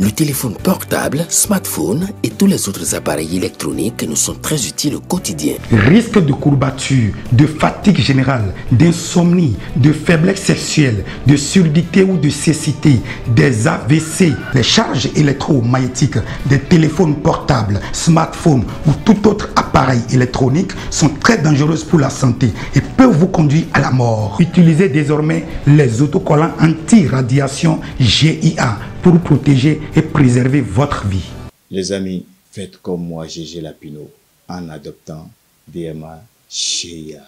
Le téléphone portable, smartphone et tous les autres appareils électroniques nous sont très utiles au quotidien. Risque de courbature, de fatigue générale, d'insomnie, de faiblesse sexuelle, de surdité ou de cécité, des AVC, les charges électromagnétiques des téléphones portables, smartphones ou tout autre appareil électronique sont très dangereuses pour la santé et peuvent vous conduire à la mort. Utilisez désormais les autocollants anti-radiation GIA pour protéger et préserver votre vie. Les amis, faites comme moi, Gégé Lapino, en adoptant DMA GIA.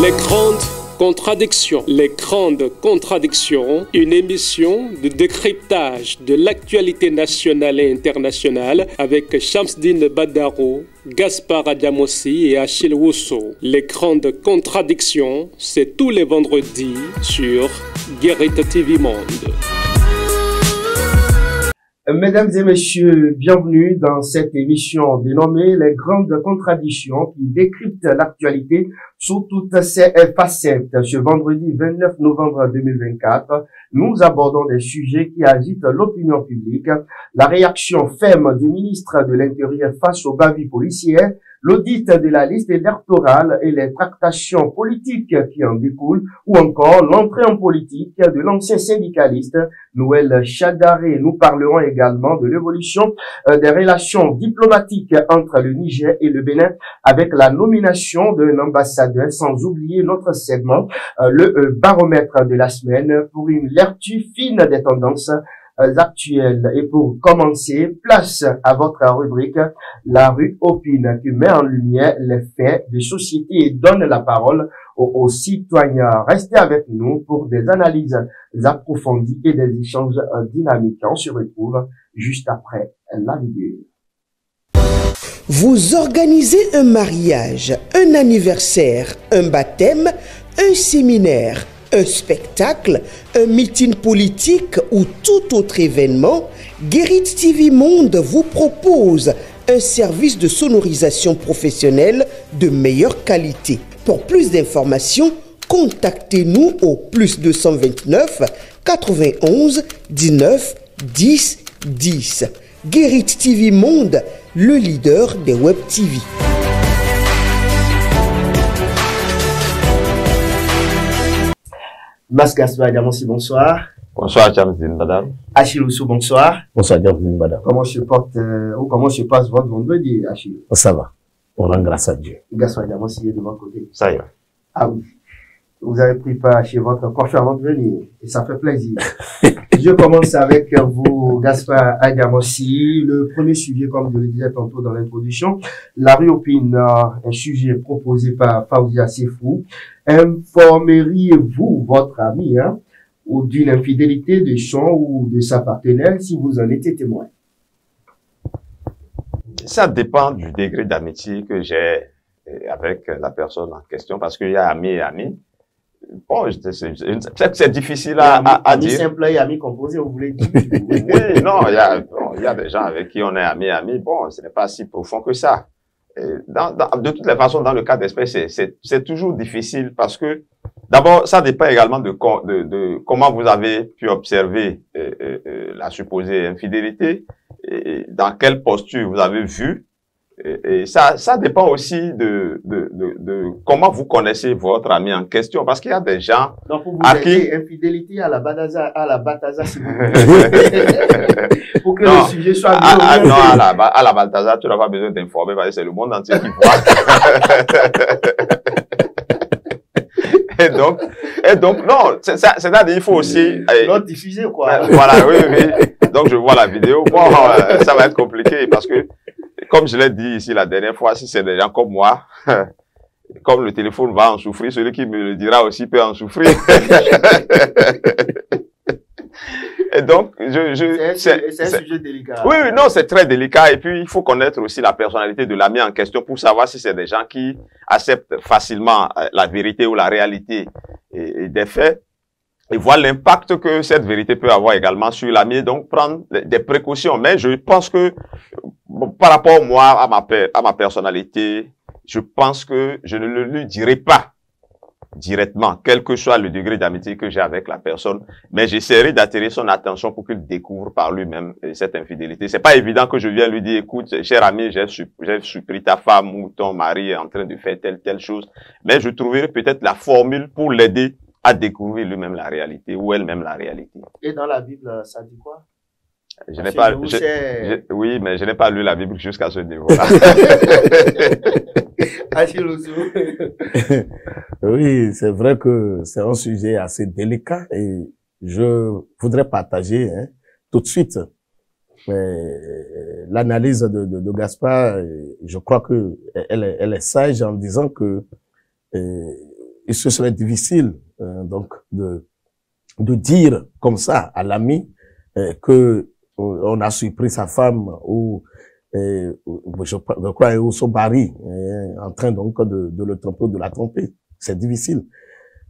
Les grandes contradictions. Les grandes contradictions, une émission de décryptage de l'actualité nationale et internationale avec Shamsdine Badaro, Gaspard Adjamossi et Achille Wusso. Les grandes contradictions, c'est tous les vendredis sur Guérite TV Monde. Mesdames et messieurs, bienvenue dans cette émission dénommée Les Grandes Contradictions qui décrypte l'actualité sous toutes ses facettes. Ce vendredi 29 novembre 2024, nous abordons des sujets qui agitent l'opinion publique, la réaction ferme du ministre de l'Intérieur face aux bavures policières, l'audit de la liste électorale et les tractations politiques qui en découlent, ou encore l'entrée en politique de l'ancien syndicaliste Noël Chadaré. Nous parlerons également de l'évolution des relations diplomatiques entre le Niger et le Bénin avec la nomination d'un ambassadeur, sans oublier notre segment, le baromètre de la semaine pour une lecture fine des tendances actuelles. Et pour commencer, place à votre rubrique La rue opine, qui met en lumière les faits de société et donne la parole aux citoyens. Restez avec nous pour des analyses approfondies et des échanges dynamiques. On se retrouve juste après la vidéo. Vous organisez un mariage, un anniversaire, un baptême, un séminaire, un spectacle, un meeting politique ou tout autre événement, Guérite TV Monde vous propose un service de sonorisation professionnelle de meilleure qualité. Pour plus d'informations, contactez-nous au +229 91 19 10 10. Guérite TV Monde, le leader des web TV. Mas Gaspard Adjamossi, bonsoir. Bonsoir, Shamsdine Badaro. Achille Wusso, bonsoir. Bonsoir, Shamsdine Badaro. Comment se porte, ou comment se passe votre vendredi, Achille? Ça va. On rend grâce à Dieu. Gaspard Adjamossi est de votre côté. Ça y est. Ah oui. Vous avez pris part chez votre coiffeur avant de venir. Et ça fait plaisir. Je commence avec vous, Gaspard Adjamossi. Le premier sujet, comme je le disais tantôt dans l'introduction, la rue opine, un sujet proposé par Faouzia Sefou. Informeriez-vous votre ami, ou d'une infidélité de son ou de sa partenaire si vous en étiez témoin? Ça dépend du degré d'amitié que j'ai avec la personne en question, parce qu'il y a ami et ami. Bon, c'est difficile à dire. Ami simple et ami composé, vous voulez dire? Oui, non, il y a des gens avec qui on est ami. Bon, ce n'est pas si profond que ça. Et de toutes les façons, dans le cas d'espèce, c'est toujours difficile parce que, d'abord, ça dépend également de comment vous avez pu observer la supposée infidélité, et dans quelle posture vous avez vu. Et ça dépend aussi de comment vous connaissez votre ami en question, parce qu'il y a des gens donc vous à qui infidélité à la Bataza, si vous voulez. Pour que le sujet soit bien. Non, à la Balthazar, tu n'as pas besoin d'informer parce que c'est le monde entier qui voit. Et donc, non, c'est-à-dire, il faut aussi... L'autre diffuser, quoi. Voilà, oui. Donc, je vois la vidéo. Bon, ça va être compliqué parce que, comme je l'ai dit ici la dernière fois, si c'est des gens comme moi, comme le téléphone va en souffrir, celui qui me le dira aussi peut en souffrir. Et donc, c'est un sujet délicat. Oui, non, c'est très délicat. Et puis, il faut connaître aussi la personnalité de l'ami en question pour savoir si c'est des gens qui acceptent facilement la vérité ou la réalité et des faits, et voir l'impact que cette vérité peut avoir également sur l'ami, donc prendre des précautions. Mais je pense que, par rapport moi, à ma personnalité, je pense que je ne le lui dirai pas. directement, quel que soit le degré d'amitié que j'ai avec la personne, mais j'essaierai d'attirer son attention pour qu'il découvre par lui-même cette infidélité. C'est pas évident que je vienne lui dire, écoute, cher ami, j'ai surpris ta femme ou ton mari est en train de faire telle chose, mais je trouverai peut-être la formule pour l'aider à découvrir lui-même la réalité ou elle-même la réalité. Et dans la Bible, ça dit quoi? Je n'ai pas, oui, mais je n'ai pas lu la Bible jusqu'à ce niveau-là. Oui, c'est vrai que c'est un sujet assez délicat et je voudrais partager tout de suite l'analyse de Gaspard. Je crois que elle est sage en disant que ce serait difficile donc de dire comme ça à l'ami que on a surpris sa femme ou je crois ou son mari en train donc de le tromper ou de la tromper. C'est difficile.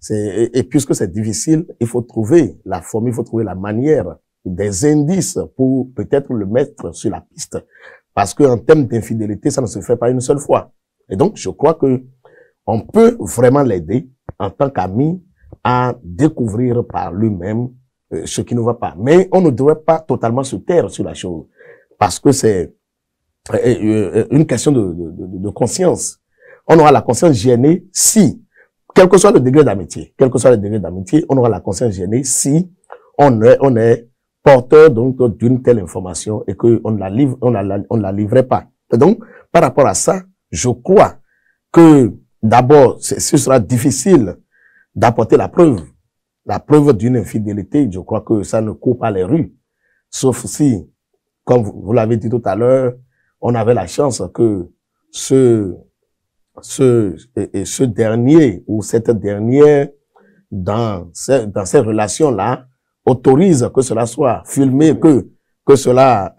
Et puisque c'est difficile, il faut trouver la forme, il faut trouver la manière, des indices pour peut-être le mettre sur la piste. Parce que en termes d'infidélité, ça ne se fait pas une seule fois. Et donc, je crois que on peut vraiment l'aider en tant qu'ami à découvrir par lui-même ce qui ne va pas. Mais on ne devrait pas totalement se taire sur la chose. Parce que c'est une question de conscience. On aura la conscience gênée si, quel que soit le degré d'amitié, on aura la conscience gênée si on est porteur donc d'une telle information et que on la livrait pas. Et donc, par rapport à ça, je crois que d'abord, ce sera difficile d'apporter la preuve d'une infidélité. Je crois que ça ne court pas les rues. Sauf si, comme vous l'avez dit tout à l'heure, on avait la chance que ce dernier ou cette dernière dans ces relations-là autorise que cela soit filmé, que cela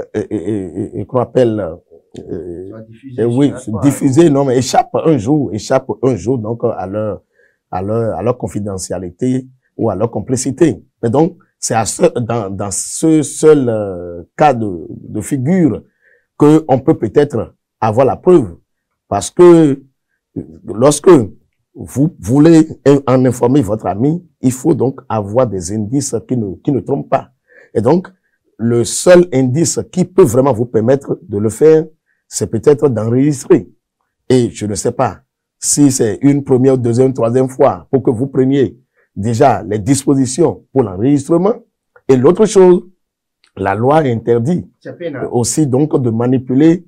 qu'on appelle diffusé, non mais échappe un jour donc à leur confidentialité ou à leur complicité. Et donc c'est dans ce seul cas de figure que on peut peut-être avoir la preuve, parce que lorsque vous voulez en informer votre ami, il faut donc avoir des indices qui ne trompent pas. Et donc, le seul indice qui peut vraiment vous permettre de le faire, c'est peut-être d'enregistrer. Et je ne sais pas si c'est une première, deuxième, troisième fois pour que vous preniez déjà les dispositions pour l'enregistrement. Et l'autre chose, la loi interdit aussi donc de manipuler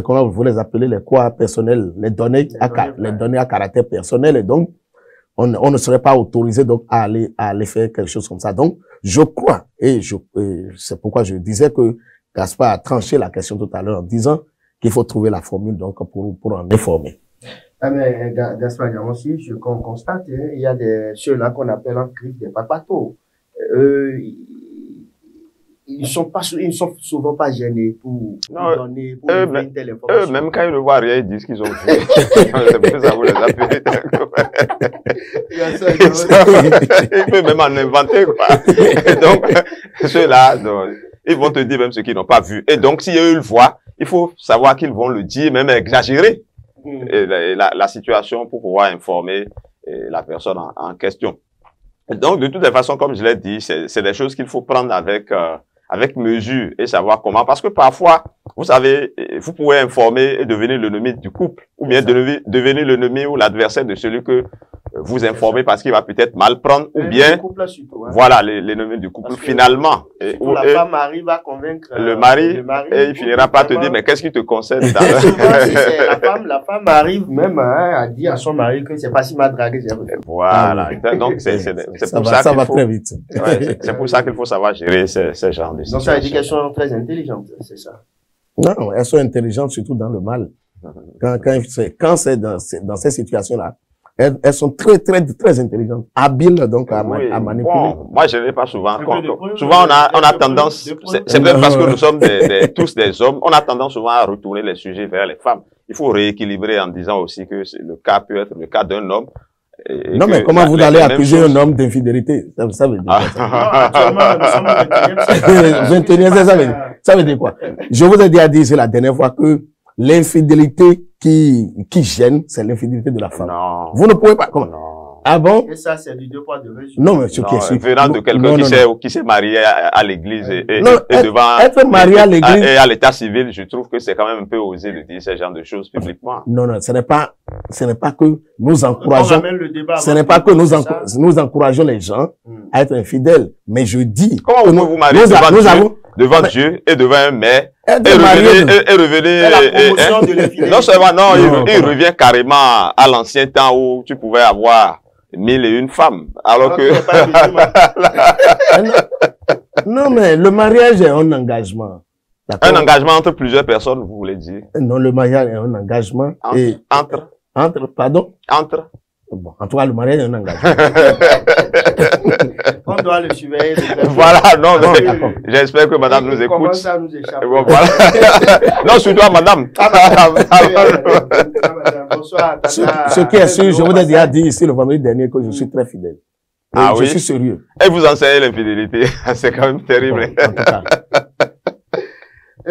comment vous les appelez, les quoi personnels, les données à caractère personnel, et donc on ne serait pas autorisé donc à aller faire quelque chose comme ça. Donc je crois, et c'est pourquoi je disais que Gaspard a tranché la question tout à l'heure en disant qu'il faut trouver la formule donc pour en informer. Ah mais Gaspard, aussi, qu'on constate, il y a ceux-là qu'on appelle en crise des papatos. Ils sont souvent pas gênés pour donner, pour une telle information. Même quand ils ne voient rien, ils disent qu'ils ont vu. C'est pour ça que vous les appelez. Ils peuvent même en inventer, quoi. Et donc, ceux-là, ils vont te dire même ce qu'ils n'ont pas vu. Et donc, si eux le voient, il faut savoir qu'ils vont le dire, même exagérer la situation pour pouvoir informer la personne en question. Et donc, de toutes les façons, comme je l'ai dit, c'est des choses qu'il faut prendre avec mesure et savoir comment. Parce que parfois, vous savez, vous pouvez informer et devenir l'ennemi du couple, ou bien devenir l'ennemi ou l'adversaire de celui que vous informez parce qu'il va peut-être mal prendre, ou bien, voilà, l'ennemi du couple, finalement. La femme arrive à convaincre le mari et il finira par te dire, mais qu'est-ce qui te concerne? La femme arrive même à dire à son mari que c'est pas si mal dragué. Voilà. Donc, c'est pour ça qu'il faut, très vite. Ouais, c'est pour ça qu'il faut savoir gérer ces genres de situations. Donc, c'est une éducation très intelligente, c'est ça. Non, elles sont intelligentes surtout dans le mal. Quand c'est dans ces situations-là, elles sont très intelligentes, habiles donc à manipuler. Bon, moi je n'ai pas souvent. Souvent on a tendance, c'est peut-être parce que nous sommes tous des hommes, on a tendance souvent à retourner les sujets vers les femmes. Il faut rééquilibrer en disant aussi que le cas peut être le cas d'un homme. Non, mais comment vous allez accuser un homme d'infidélité? Ça veut dire quoi? Ça veut dire quoi? Je vous ai déjà dit, c'est la dernière fois que l'infidélité qui gêne, c'est l'infidélité de la femme. Non. Vous ne pouvez pas. Comment? Non. Ah bon? Et ça, c'est du deux poids, deux mesures. Non, mais ce qui est sûr. Venant de quelqu'un qui s'est marié à l'église et devant. Être marié à l'église. Et à l'état civil, je trouve que c'est quand même un peu osé de dire ce genre de choses publiquement. Non, non, ce n'est pas que nous encourageons. Ce n'est pas que nous encourageons les gens à être infidèles. Mais je dis. Comment vous vous mariez devant Dieu et devant un maire? Et revenez, non seulement, non, il revient carrément à l'ancien temps où tu pouvais avoir 1001 femmes, alors que... Non, mais le mariage est un engagement. Un engagement entre plusieurs personnes, vous voulez dire? Non, le mariage est un engagement. Entre. Bon, en tout cas, le mariage est un engagement. On doit le surveiller. Voilà, non, j'espère que madame nous écoute. Comment ça nous échappe? Bon, voilà. Non, sur toi, madame. Bonsoir. Ce qui est sûr, je vous ai déjà dit ici le vendredi dernier que je suis très fidèle. Ah oui? Je suis sérieux. Et vous enseignez l'infidélité. C'est quand même terrible. Bon, en tout cas.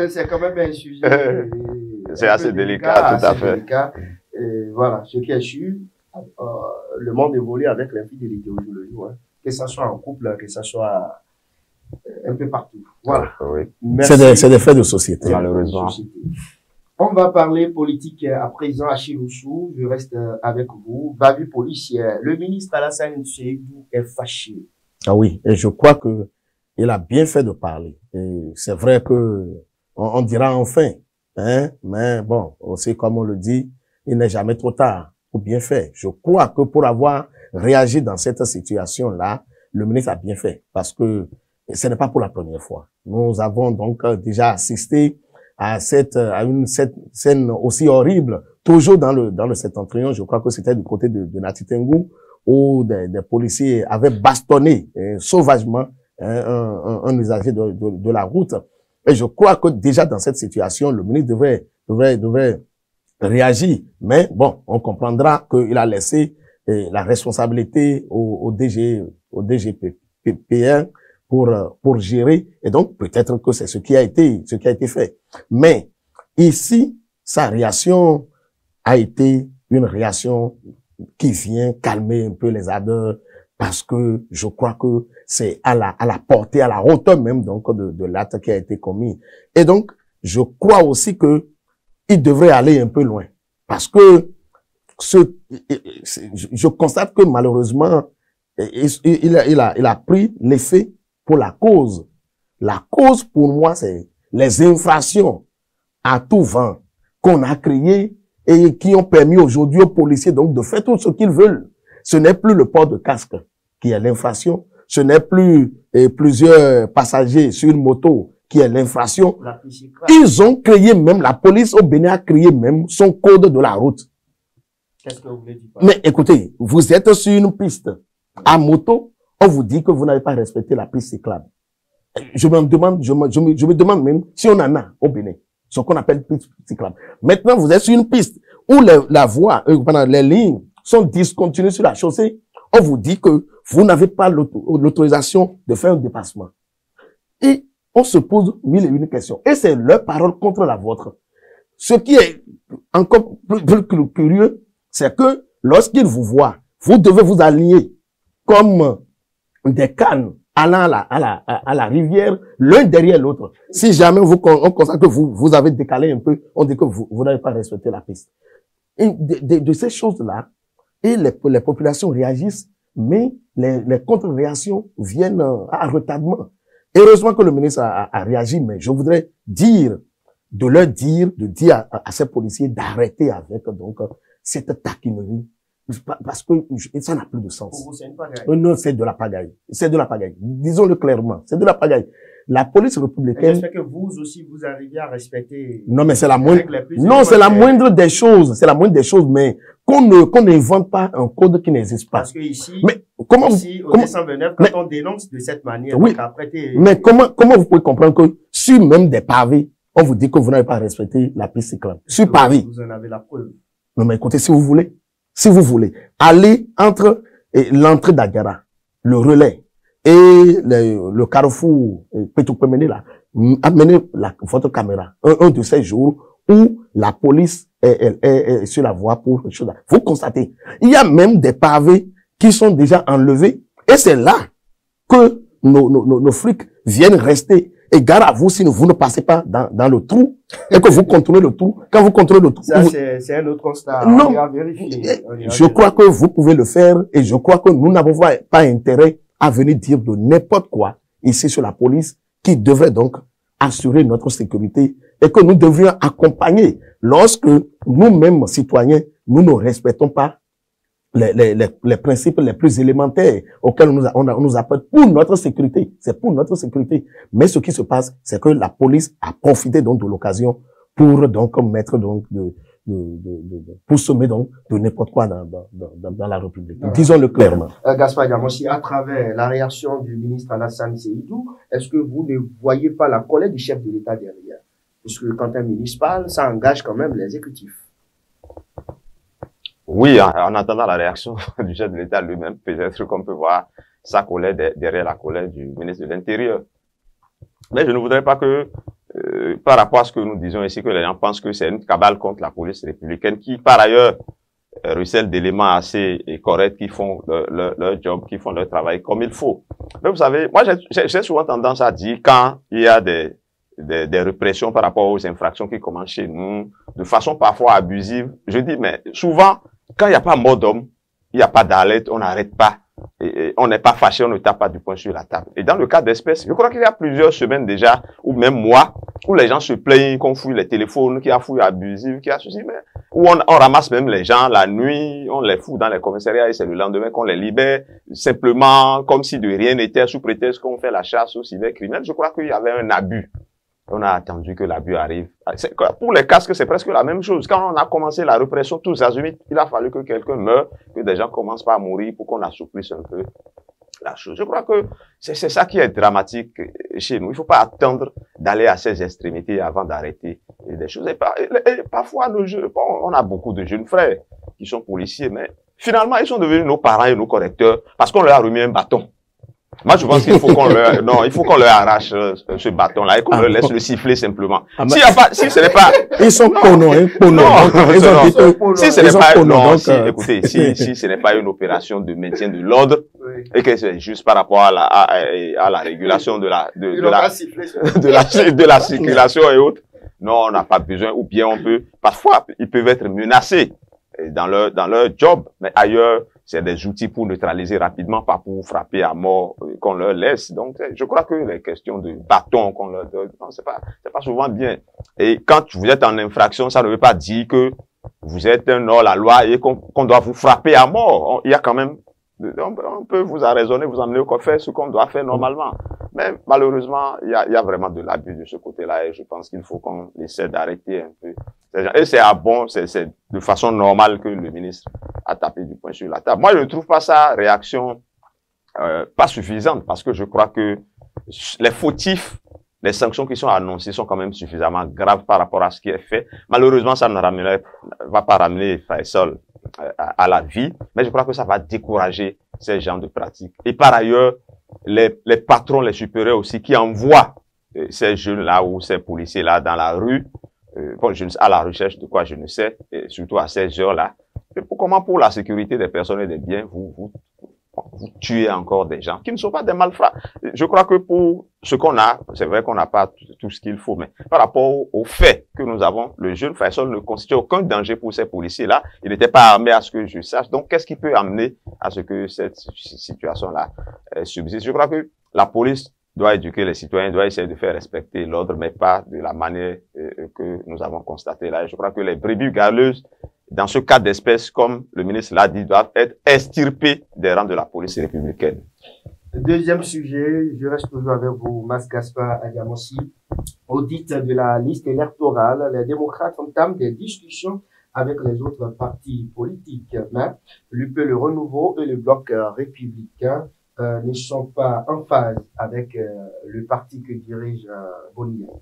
C'est quand même un sujet. C'est assez délicat, tout à fait. Et voilà, ce qui est sûr, le monde évolue avec l'infidélité au jour le jour. Hein. Que ça soit en couple, que ça soit un peu partout. Voilà. Oui. C'est des faits de société. Malheureusement. On va parler politique à présent à Chiroussou. Je reste avec vous. Bavure policière. Le ministre Alassane Seydou est fâché. Ah oui, et je crois que il a bien fait de parler. Et c'est vrai que on dira enfin, hein, mais bon, aussi comme on le dit, il n'est jamais trop tard pour bien faire. Je crois que pour avoir réagi dans cette situation-là, le ministre a bien fait parce que ce n'est pas pour la première fois. Nous avons donc déjà assisté à une scène aussi horrible, toujours dans le septentrion. Je crois que c'était du côté de Natitengou, où des policiers avaient bastonné sauvagement un usager de la route. Et je crois que déjà dans cette situation, le ministre devrait réagir. Mais bon, on comprendra qu'il a laissé la responsabilité au DGPN pour gérer. Et donc, peut-être que c'est ce qui a été fait. Mais ici, sa réaction a été une réaction qui vient calmer un peu les ardeurs, parce que je crois que c'est à la portée, à la hauteur même donc de l'acte qui a été commis. Et donc, je crois aussi que il devrait aller un peu loin, parce que je constate que malheureusement il a pris l'effet pour la cause. La cause pour moi, c'est les infractions à tout vent qu'on a créées et qui ont permis aujourd'hui aux policiers donc de faire tout ce qu'ils veulent. Ce n'est plus le port de casque qui est l'infraction. Ce n'est plus plusieurs passagers sur une moto qui est l'infraction. Ils ont créé même, la police au Bénin a créé même son code de la route. Qu'est-ce que vous voulez dire? Mais écoutez, vous êtes sur une piste à moto, on vous dit que vous n'avez pas respecté la piste cyclable. Je me demande même si on en a au Bénin, ce qu'on appelle piste cyclable. Maintenant, vous êtes sur une piste où la voie, les lignes sont discontinues sur la chaussée. On vous dit que vous n'avez pas l'autorisation de faire un dépassement. Et on se pose 1001 questions. Et c'est leur parole contre la vôtre. Ce qui est encore plus curieux, c'est que lorsqu'ils vous voient, vous devez vous aligner comme des cannes allant à la rivière, l'un derrière l'autre. Si jamais on constate que vous avez décalé un peu, on dit que vous n'avez pas respecté la piste. Et de ces choses-là, et les populations réagissent, mais les contre-réactions viennent à retardement. Heureusement que le ministre a réagi, mais je voudrais dire de dire à ces policiers d'arrêter avec donc cette taquinerie, parce que ça n'a plus de sens. Pour vous, c'est une pagaille. Non, c'est de la pagaille. C'est de la pagaille. Disons-le clairement, c'est de la pagaille. La police républicaine. J'espère que vous aussi, vous arrivez à respecter. Non, mais c'est la moindre. Non, c'est la moindre des choses. C'est la moindre des choses, mais qu'on n'invente pas un code qui n'existe pas. Parce que ici, mais comment ici au 229, quand on dénonce de cette manière, oui. Après mais comment vous pouvez comprendre que sur même des pavés, on vous dit que vous n'avez pas respecté la piste cyclable. Sur pavé. Vous en avez la preuve. Non, mais écoutez, si vous voulez, allez entre l'entrée d'Agara, le relais, et le carrefour Pétoukwemene là, amenez votre caméra. Un de ces jours où la police est sur la voie pour les choses. Vous constatez, il y a même des pavés qui sont déjà enlevés et c'est là que nos flics viennent rester. Et gare à vous si vous ne passez pas dans le trou et que vous contrôlez le trou. Quand vous contrôlez le trou... Ça, c'est un autre constat. Non, on ira vérifier. Je crois que vous pouvez le faire et je crois que nous n'avons pas intérêt à venir dire de n'importe quoi ici sur la police qui devrait donc assurer notre sécurité et que nous devrions accompagner lorsque nous-mêmes, citoyens, nous ne respectons pas les principes les plus élémentaires auxquels on nous appelle pour notre sécurité. C'est pour notre sécurité. Mais ce qui se passe, c'est que la police a profité donc de l'occasion pour donc mettre donc pour semer donc de n'importe quoi dans la République. Disons-le clairement. Gaspard Diamossi, à travers la réaction du ministre Alassane Seydou, est-ce que vous ne voyez pas la colère du chef de l'État derrière? Parce que quand un ministre parle, ça engage quand même l'exécutif. Oui, en attendant la réaction du chef de l'État lui-même, peut-être qu'on peut voir sa colère derrière la colère du ministre de l'Intérieur. Mais je ne voudrais pas que, par rapport à ce que nous disons ici, que les gens pensent que c'est une cabale contre la police républicaine qui, par ailleurs, recèle d'éléments assez corrects qui font leur job, qui font leur travail comme il faut. Mais vous savez, moi j'ai souvent tendance à dire quand il y a des répressions par rapport aux infractions qui commencent chez nous, de façon parfois abusive, je dis, mais souvent, quand il n'y a pas mort d'homme, il n'y a pas d'alerte, on n'arrête pas. Et on n'est pas fâché, on ne tape pas du poing sur la table. Et dans le cas d'espèces, je crois qu'il y a plusieurs semaines déjà, ou même mois, où les gens se plaignent qu'on fouille les téléphones, qu'il y a fouille abusive, qu'il y a ceci, mais où on ramasse même les gens la nuit, on les fout dans les commissariats et c'est le lendemain qu'on les libère, simplement comme si de rien n'était, sous prétexte qu'on fait la chasse aux cybercriminels. Je crois qu'il y avait un abus. On a attendu que l'abus arrive. Pour les casques, c'est presque la même chose. Quand on a commencé la répression tous azimuts, il a fallu que quelqu'un meure, que des gens commencent pas à mourir pour qu'on assouplisse un peu la chose. Je crois que c'est ça qui est dramatique chez nous. Il faut pas attendre d'aller à ces extrémités avant d'arrêter des choses. Et parfois, on a beaucoup de jeunes frères qui sont policiers, mais finalement, ils sont devenus nos parents et nos correcteurs parce qu'on leur a remis un bâton. Moi, je pense qu'il faut qu'on il faut qu'on leur arrache ce bâton-là et qu'on leur laisse le siffler simplement. S'il y a pas, si ce n'est pas, ils sont ponos, hein, si ce n'est pas, non, écoutez, si ce n'est pas une opération de maintien de l'ordre, et que c'est juste par rapport à la régulation de la circulation et autres, non, on n'a pas besoin, ou bien on peut, parfois, ils peuvent être menacés dans leur job, mais ailleurs, c'est des outils pour neutraliser rapidement, pas pour frapper à mort qu'on leur laisse. Donc, je crois que les questions de bâton qu'on leur donne, c'est pas souvent bien. Et quand vous êtes en infraction, ça ne veut pas dire que vous êtes un hors-la-loi et qu'on doit vous frapper à mort. Il y a quand même, on peut vous arraisonner, vous emmener au faire ce qu'on doit faire normalement. Mais malheureusement, il y a vraiment de l'abus de ce côté-là et je pense qu'il faut qu'on essaie d'arrêter un peu. Et c'est c'est de façon normale que le ministre a tapé du poing sur la table. Moi, je ne trouve pas sa réaction pas suffisante parce que je crois que les fautifs, les sanctions qui sont annoncées sont quand même suffisamment graves par rapport à ce qui est fait. Malheureusement, ça ne va pas ramener Faisal à la vie, mais je crois que ça va décourager ces genres de pratiques. Et par ailleurs, les patrons, les supérieurs aussi, qui envoient ces jeunes-là ou ces policiers-là dans la rue, à la recherche de quoi je ne sais, et surtout à ces heures-là. Comment pour la sécurité des personnes et des biens, vous tuez encore des gens qui ne sont pas des malfrats. Je crois que pour ce qu'on a, c'est vrai qu'on n'a pas tout ce qu'il faut, mais par rapport au fait que nous avons, le jeune Faisal ne constitue aucun danger pour ces policiers-là. Il n'était pas armé à ce que je sache. Donc, qu'est-ce qui peut amener à ce que cette situation-là subsiste? Je crois que la police doit éduquer les citoyens, doit essayer de faire respecter l'ordre, mais pas de la manière que nous avons constaté là. Et je crois que les brebis galeuses, dans ce cas d'espèce, comme le ministre l'a dit, doivent être extirpés des rangs de la police républicaine. Deuxième sujet, je reste toujours avec vous, Mas Gaspard Diamossi. Audit de la liste électorale, les démocrates entament des discussions avec les autres partis politiques, mais l'UP, le Renouveau et le Bloc républicain ne sont pas en phase avec le parti que dirige Bonilla.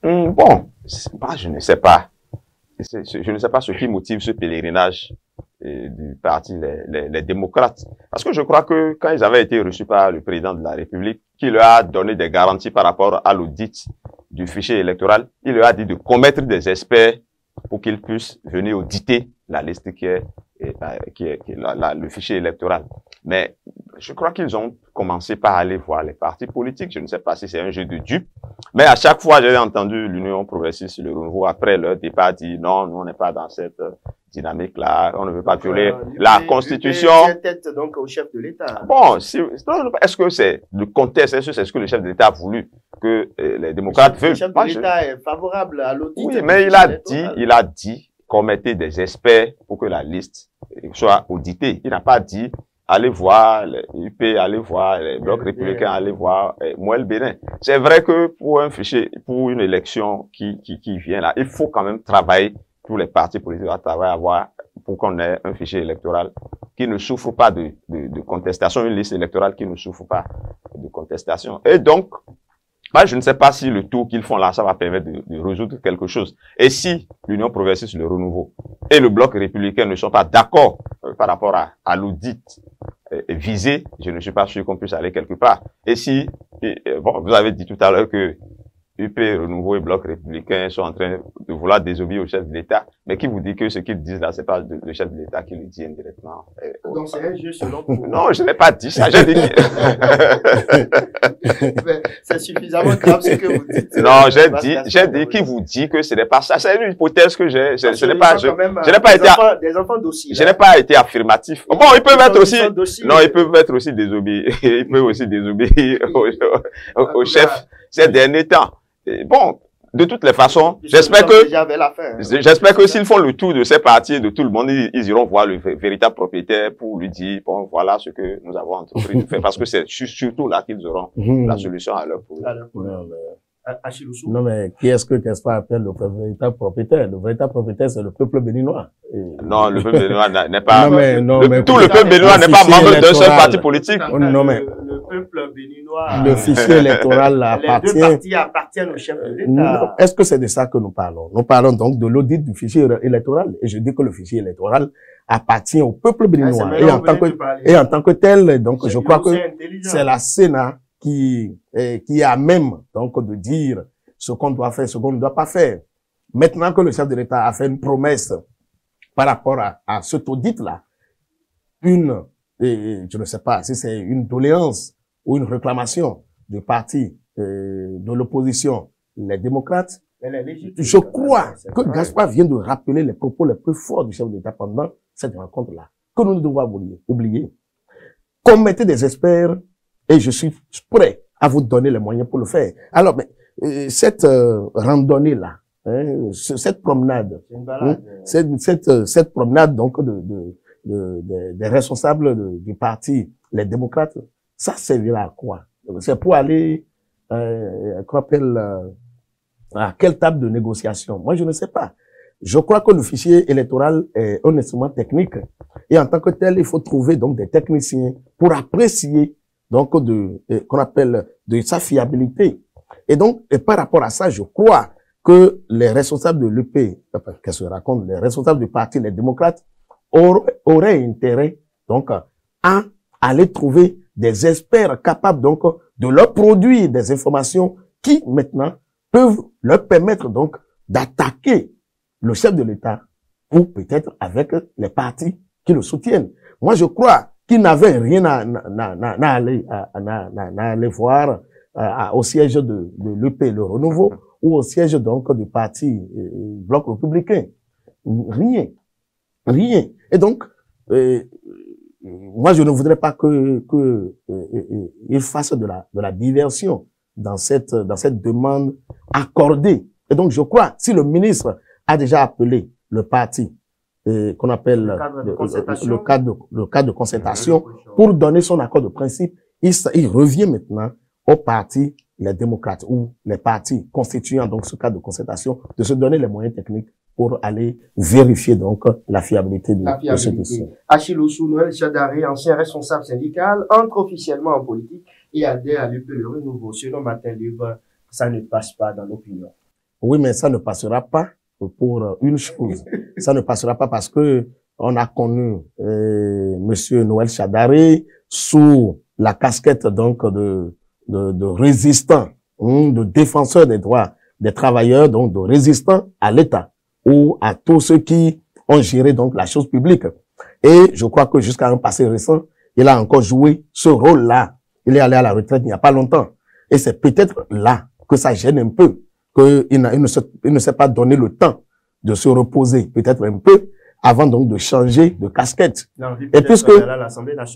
Bon, je ne sais pas. Je ne sais pas ce qui motive ce pèlerinage du parti, les démocrates. Parce que je crois que quand ils avaient été reçus par le président de la République, qui leur a donné des garanties par rapport à l'audit du fichier électoral, il leur a dit de commettre des experts pour qu'ils puissent venir auditer la liste qui est le fichier électoral. Mais je crois qu'ils ont commencé par aller voir les partis politiques. Je ne sais pas si c'est un jeu de dupes. Mais à chaque fois, j'ai entendu l'Union progressiste, le renouveau, après leur départ, dire non, nous on n'est pas dans cette dynamique-là, on ne veut pas violer la Constitution. Tête donc au chef de l'État. Bon, est-ce que c'est le contexte, est-ce que c'est ce que le chef de l'État a voulu que les démocrates veulent? Le chef de l'État est favorable à l'audit. Oui, mais il a dit qu'on mettait des experts pour que la liste soit auditée. Il n'a pas dit allez voir les UP, allez voir les blocs républicains, allez voir Moël Bénin. C'est vrai que pour un fichier, pour une élection qui vient là, il faut quand même travailler, tous les partis politiques à travailler pour qu'on ait un fichier électoral qui ne souffre pas de contestation, une liste électorale qui ne souffre pas de contestation. Et donc, je ne sais pas si le tour qu'ils font là, ça va permettre de résoudre quelque chose. Et si l'Union progressiste, le renouveau et le bloc républicain ne sont pas d'accord par rapport à l'audit visé, je ne suis pas sûr qu'on puisse aller quelque part. Et si, vous avez dit tout à l'heure que UP, Renouveau et Bloc républicain sont en train de vouloir désobéir au chef de l'État. Mais qui vous dit que ce qu'ils disent là, c'est pas le chef de l'État qui le dit indirectement? Donc c'est un jeu selon vous. Non, je n'ai pas dit ça. J'ai dit c'est suffisamment grave ce que vous dites. Non, j'ai dit qui vous dit que ce n'est pas ça. C'est une hypothèse que j'ai. Je n'ai pas, je n'ai pas été, des enfants dossiers. Je n'ai pas été affirmatif. Bon, ils peuvent être aussi, non, ils peuvent être aussi désobéis. Ils peuvent aussi désobéir au chef ces derniers temps. Bon, de toutes les façons, j'espère que s'ils font le tour de ces partis, de tout le monde, ils iront voir le véritable propriétaire pour lui dire, bon, voilà ce que nous avons entrepris de faire, parce que c'est surtout là qu'ils auront la solution à leur problème. Non, mais qui est-ce que Gaspard appelle le véritable propriétaire? Le véritable propriétaire, c'est le peuple béninois. Non, le peuple béninois n'est pas, tout le peuple béninois n'est pas membre d'un seul parti politique. Non, mais le peuple béninois, le fichier électoral appartient. Les deux partis appartiennent au chef de l'État. Est-ce que c'est de ça que nous parlons? Nous parlons donc de l'audit du fichier électoral. Et je dis que le fichier électoral appartient au peuple béninois. Et en tant que tel, donc, je crois que c'est la Sénat qui est à même, donc, de dire ce qu'on doit faire, ce qu'on ne doit pas faire. Maintenant que le chef de l'État a fait une promesse par rapport à cet audit-là, je ne sais pas si c'est une doléance ou une réclamation du parti de l'opposition, les démocrates, je crois que Gaspard vient de rappeler les propos les plus forts du chef de l'État pendant cette rencontre-là, que nous ne devons pas oublier. Qu'on mette des experts, et je suis prêt à vous donner les moyens pour le faire. Alors, mais cette randonnée-là, cette promenade, cette promenade donc des responsables du parti, les démocrates, ça servira à quoi? C'est pour aller, qu'on appelle, à quelle table de négociation? Moi, je ne sais pas. Je crois que le fichier électoral est un instrument technique, et en tant que tel, il faut trouver donc des techniciens pour apprécier donc qu'on appelle de sa fiabilité. Et donc, par rapport à ça, je crois que les responsables de l'UP, qu'est-ce que je raconte, les responsables du parti, les démocrates, auraient intérêt, donc, à aller trouver des experts capables, donc, de leur produire des informations qui, maintenant, peuvent leur permettre, donc, d'attaquer le chef de l'État, ou peut-être avec les partis qui le soutiennent. Moi, je crois qu'il n'avait rien à aller voir au siège de l'UP, le Renouveau, ou au siège donc du parti Bloc républicain. Rien. Et donc, moi je ne voudrais pas il fasse de la diversion dans cette demande accordée. Et donc je crois, si le ministre a déjà appelé le parti qu'on appelle le cadre de concertation pour donner son accord de principe, il revient maintenant aux partis, les démocrates ou les partis constituant donc ce cadre de concertation, de se donner les moyens techniques pour aller vérifier donc la fiabilité de ce dossier. Achille Ossou, Noël Chadari, ancien responsable syndical, entre officiellement en politique et adhère à l'UP Le Renouveau. Selon Matin Libre, ça ne passe pas dans l'opinion. Oui, mais ça ne passera pas pour une chose. Ça ne passera pas parce que on a connu Monsieur Noël Chadari sous la casquette donc de résistant, de défenseur des droits des travailleurs, donc de résistants à l'État ou à tous ceux qui ont géré donc la chose publique. Et je crois que jusqu'à un passé récent, il a encore joué ce rôle-là. Il est allé à la retraite il n'y a pas longtemps. Et c'est peut-être là que ça gêne un peu, qu'il ne s'est pas donné le temps de se reposer, peut-être un peu, avant donc de changer de casquette. Et puisque,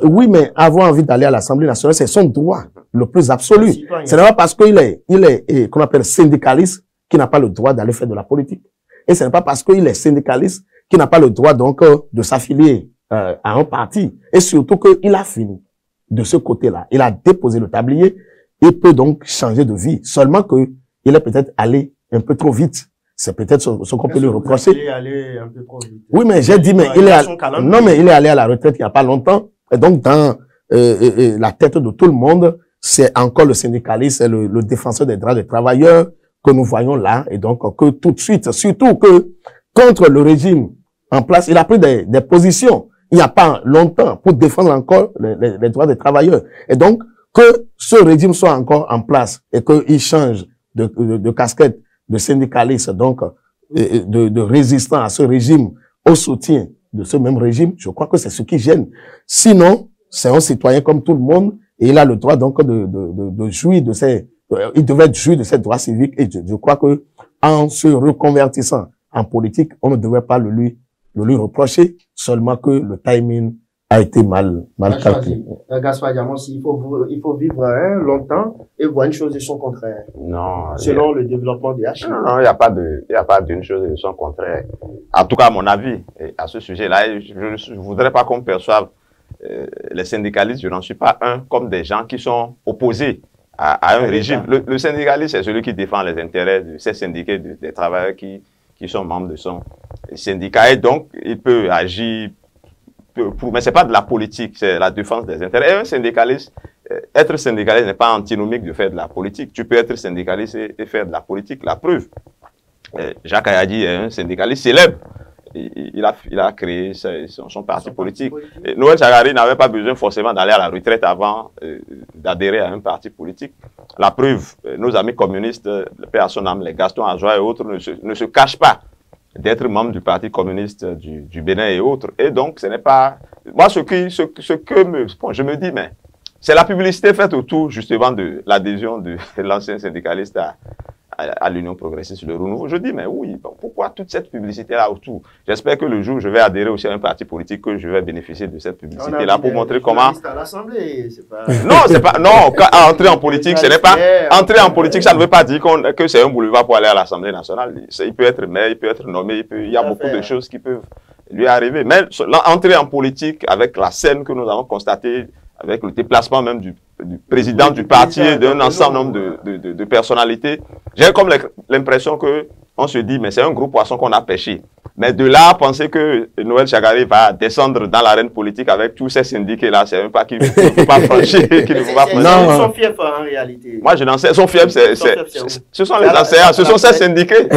oui, mais avoir envie d'aller à l'Assemblée nationale, c'est son droit le plus absolu. Ce n'est pas parce qu'il est, qu'on appelle syndicaliste, qu'il n'a pas le droit d'aller faire de la politique. Et ce n'est pas parce qu'il est syndicaliste qu'il n'a pas le droit donc de s'affilier à un parti. Et surtout qu'il a fini de ce côté-là. Il a déposé le tablier. Il peut donc changer de vie. Seulement qu'il est peut-être allé un peu trop vite. C'est peut-être ce qu'on peut lui reprocher. Il est allé un peu trop vite. Oui, mais j'ai dit, mais il est non, mais il est allé à la retraite il n'y a pas longtemps. Et donc, dans la tête de tout le monde, c'est encore le syndicaliste, le défenseur des droits des travailleurs que nous voyons là. Et donc, que tout de suite, surtout que contre le régime en place, il a pris des positions il n'y a pas longtemps pour défendre encore les droits des travailleurs. Et donc, que ce régime soit encore en place et qu'il change de casquette de syndicaliste, donc de résistant à ce régime, au soutien de ce même régime, je crois que c'est ce qui gêne. Sinon, c'est un citoyen comme tout le monde et il a le droit donc de jouir de il devait jouir de ses droits civiques et je crois que en se reconvertissant en politique, on ne devrait pas le lui reprocher, seulement que le timing a été mal calculé. Gaspard Diamansi, il faut vivre longtemps et voir une chose de son contraire. Non. Selon le développement des H. Non, il n'y a pas d'une chose de son contraire. En tout cas, à mon avis, à ce sujet-là, je ne voudrais pas qu'on perçoive les syndicalistes, je n'en suis pas un, comme des gens qui sont opposés à un régime. Le syndicaliste, c'est celui qui défend les intérêts de ces syndiqués, des travailleurs qui sont membres de son syndicat. Et donc, il peut agir mais c'est pas de la politique, c'est la défense des intérêts. Et un syndicaliste, être syndicaliste n'est pas antinomique de faire de la politique. Tu peux être syndicaliste et faire de la politique. La preuve, Jacques Ayadi est un syndicaliste célèbre. Il a créé son parti politique. Et Noël Chagari n'avait pas besoin forcément d'aller à la retraite avant d'adhérer à un parti politique. La preuve, nos amis communistes, le père à son âme, les Gaston Adjoa et autres, ne se cachent pas d'être membre du Parti communiste du Bénin et autres. Et donc, ce n'est pas... Moi, je me dis, mais c'est la publicité faite autour, justement, de l'adhésion de l'ancien syndicaliste à l'Union progressiste, le renouveau. Je dis, mais oui, pourquoi toute cette publicité-là autour? J'espère que le jour où je vais adhérer aussi à un parti politique, que je vais bénéficier de cette publicité-là pour montrer comment... À l'Assemblée, c'est pas... Non, c'est pas... Non, entrer en politique, ce n'est pas... Entrer en politique, ça ne veut pas dire que c'est un boulevard pour aller à l'Assemblée nationale. Il peut être maire, il peut être nommé, il y a beaucoup de choses qui peuvent lui arriver. Mais entrer en politique avec la scène que nous avons constatée, avec le déplacement même du président du parti et d'un ensemble de personnalités, j'ai comme l'impression que on se dit, mais c'est un gros poisson qu'on a pêché. Mais de là à penser que Noël Chagari va descendre dans l'arène politique avec tous ces syndiqués-là, c'est un pas qu'il ne faut pas franchir. Non, son fief en réalité. Moi, je n'en sais. Son fief, ce sont les enseignants, ce sont ces syndiqués.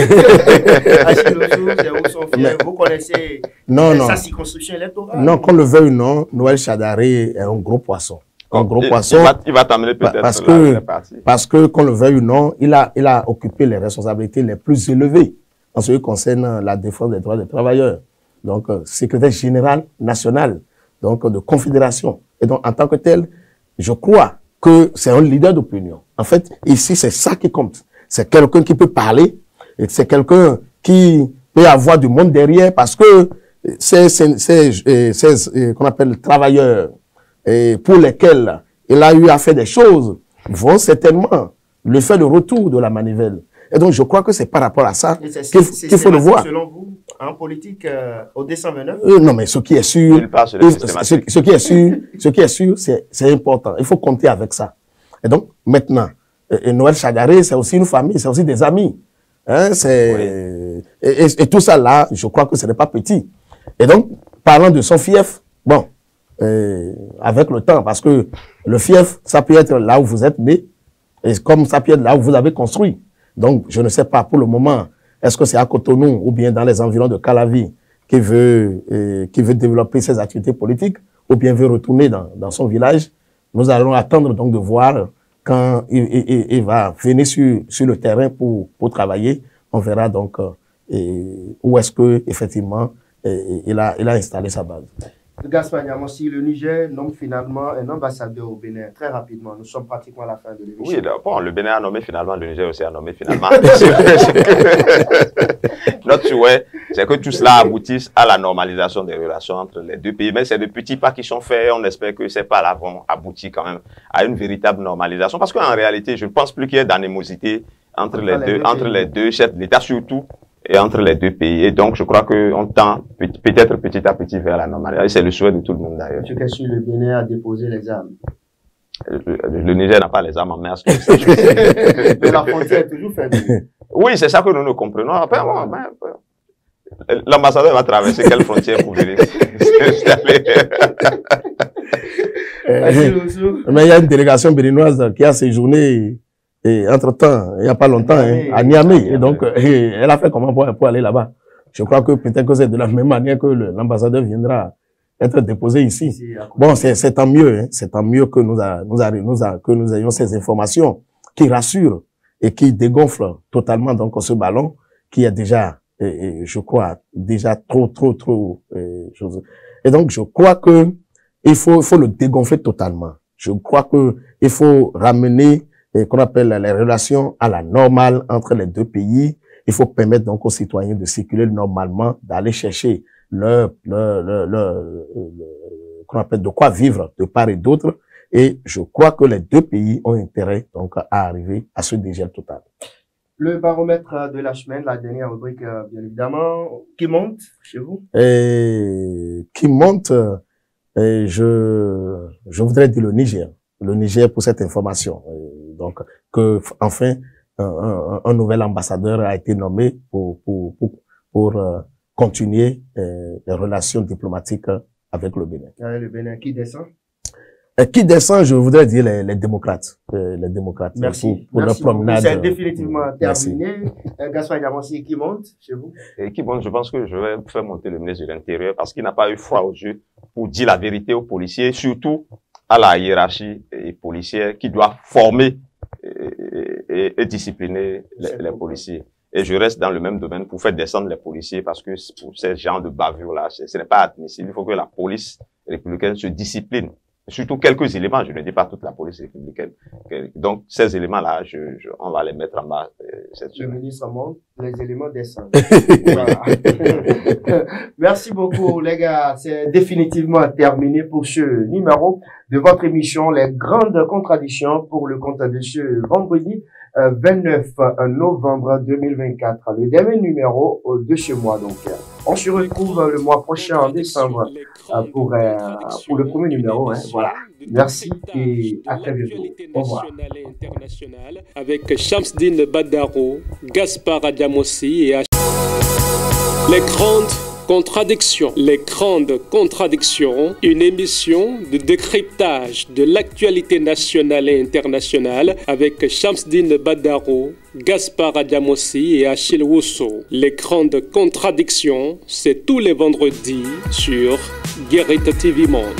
Vous connaissez sa circonscription électorale? Non, qu'on le veuille ou non, Noël Chagari est un gros poisson. Un gros poisson. Il va t'amener peut-être parce que, qu'on le veuille ou non, il a occupé les responsabilités les plus élevées en ce qui concerne la défense des droits des travailleurs. Donc, secrétaire général national, donc de confédération. Et donc, en tant que tel, je crois que c'est un leader d'opinion. En fait, ici, c'est ça qui compte. C'est quelqu'un qui peut parler, et c'est quelqu'un qui peut avoir du monde derrière parce que qu'on appelle travailleurs, et pour lesquels il a eu à faire des choses, vont certainement le faire le retour de la manivelle. Et donc, je crois que c'est par rapport à ça qu'il faut le voir. Selon vous, en politique, au décembre 29? Non, mais ce qui est sûr, c'est important. Il faut compter avec ça. Et donc, maintenant, Noël Chagari, c'est aussi une famille, c'est aussi des amis. Hein, et tout ça là, je crois que ce n'est pas petit. Et donc, parlant de son fief, bon, avec le temps, parce que le fief, ça peut être là où vous êtes né, et comme ça peut être là où vous avez construit. Donc, je ne sais pas pour le moment, est-ce que c'est à Cotonou ou bien dans les environs de Calavi qui veut développer ses activités politiques ou bien veut retourner dans son village. Nous allons attendre donc de voir quand il va venir sur le terrain pour travailler, on verra donc où est-ce que effectivement il a installé sa base. Gaspard Diamossi, le Niger nomme finalement un ambassadeur au Bénin. Très rapidement, nous sommes pratiquement à la fin de l'émission. Oui, bon, le Bénin a nommé finalement, le Niger aussi a nommé finalement. Notre souhait, c'est que tout cela aboutisse à la normalisation des relations entre les deux pays. Mais c'est de petits pas qui sont faits. On espère que ces pas-là vont aboutir quand même à une véritable normalisation. Parce qu'en réalité, je ne pense plus qu'il y ait d'animosité entre les deux chefs d'État surtout. Et entre les deux pays. Et donc, je crois qu'on tend peut-être petit à petit vers la normalité. C'est le souhait de tout le monde d'ailleurs. M. Kessu, le Bénin a déposé les armes. Le Niger n'a pas les armes en mer. Mais la frontière est toujours faible. Oui, c'est ça que nous nous comprenons. Après, l'ambassadeur va traverser quelle frontière pour venir s'installer? Mais il y a une délégation béninoise qui a séjourné et entre-temps, il n'y a pas longtemps, à Niamey. Et donc, elle a fait comment pour aller là-bas? Je crois que peut-être que c'est de la même manière que l'ambassadeur viendra être déposé ici. Bon, c'est tant mieux, hein. C'est tant mieux que nous ayons ces informations qui rassurent et qui dégonflent totalement donc ce ballon qui est déjà, je crois, déjà trop choses. Et donc, je crois que il faut le dégonfler totalement. Je crois que il faut ramener qu'on appelle les relations à la normale entre les deux pays. Il faut permettre donc aux citoyens de circuler normalement, d'aller chercher qu'on appelle de quoi vivre de part et d'autre. Et je crois que les deux pays ont intérêt donc à arriver à ce dégel total. Le baromètre de la semaine, la dernière rubrique, bien évidemment, qui monte chez vous? Qui monte, je voudrais dire le Niger. Le Niger pour cette information. Donc, que, enfin, un nouvel ambassadeur a été nommé pour continuer les relations diplomatiques avec le Bénin. Le Bénin qui descend? Qui descend, je voudrais dire les démocrates. Les démocrates. Merci. Pour leur promenade. C'est définitivement terminé. Gaspard Diamossi, qui monte chez vous? Et qui monte, je pense que je vais faire monter le ministre de l'Intérieur parce qu'il n'a pas eu froid aux yeux pour dire la vérité aux policiers, surtout à la hiérarchie policière qui doit former et discipliner les policiers. Et je reste dans le même domaine pour faire descendre les policiers parce que pour ces genres de bavures-là, ce n'est pas admissible. Il faut que la police républicaine se discipline. Surtout quelques éléments, je ne dis pas toute la police républicaine. Donc, ces éléments-là, on va les mettre en bas. Le ministre monte, les éléments descendent. Merci beaucoup, les gars. C'est définitivement terminé pour ce numéro de votre émission, Les Grandes Contradictions, pour le compte de ce vendredi 29 novembre 2024. Le dernier numéro de ce mois, donc. On se retrouve le mois prochain, en décembre, pour le premier numéro. Hein, voilà. Merci et à très bientôt. Au revoir. Avec Shamsdine Badaro, Gaspard Diamossi et Les Grandes Contradictions. Les Grandes Contradictions, une émission de décryptage de l'actualité nationale et internationale avec Shamsdine Badaro, Gaspard Diamossi et Achille Wusso. Les Grandes Contradictions, c'est tous les vendredis sur Guérite TV Monde.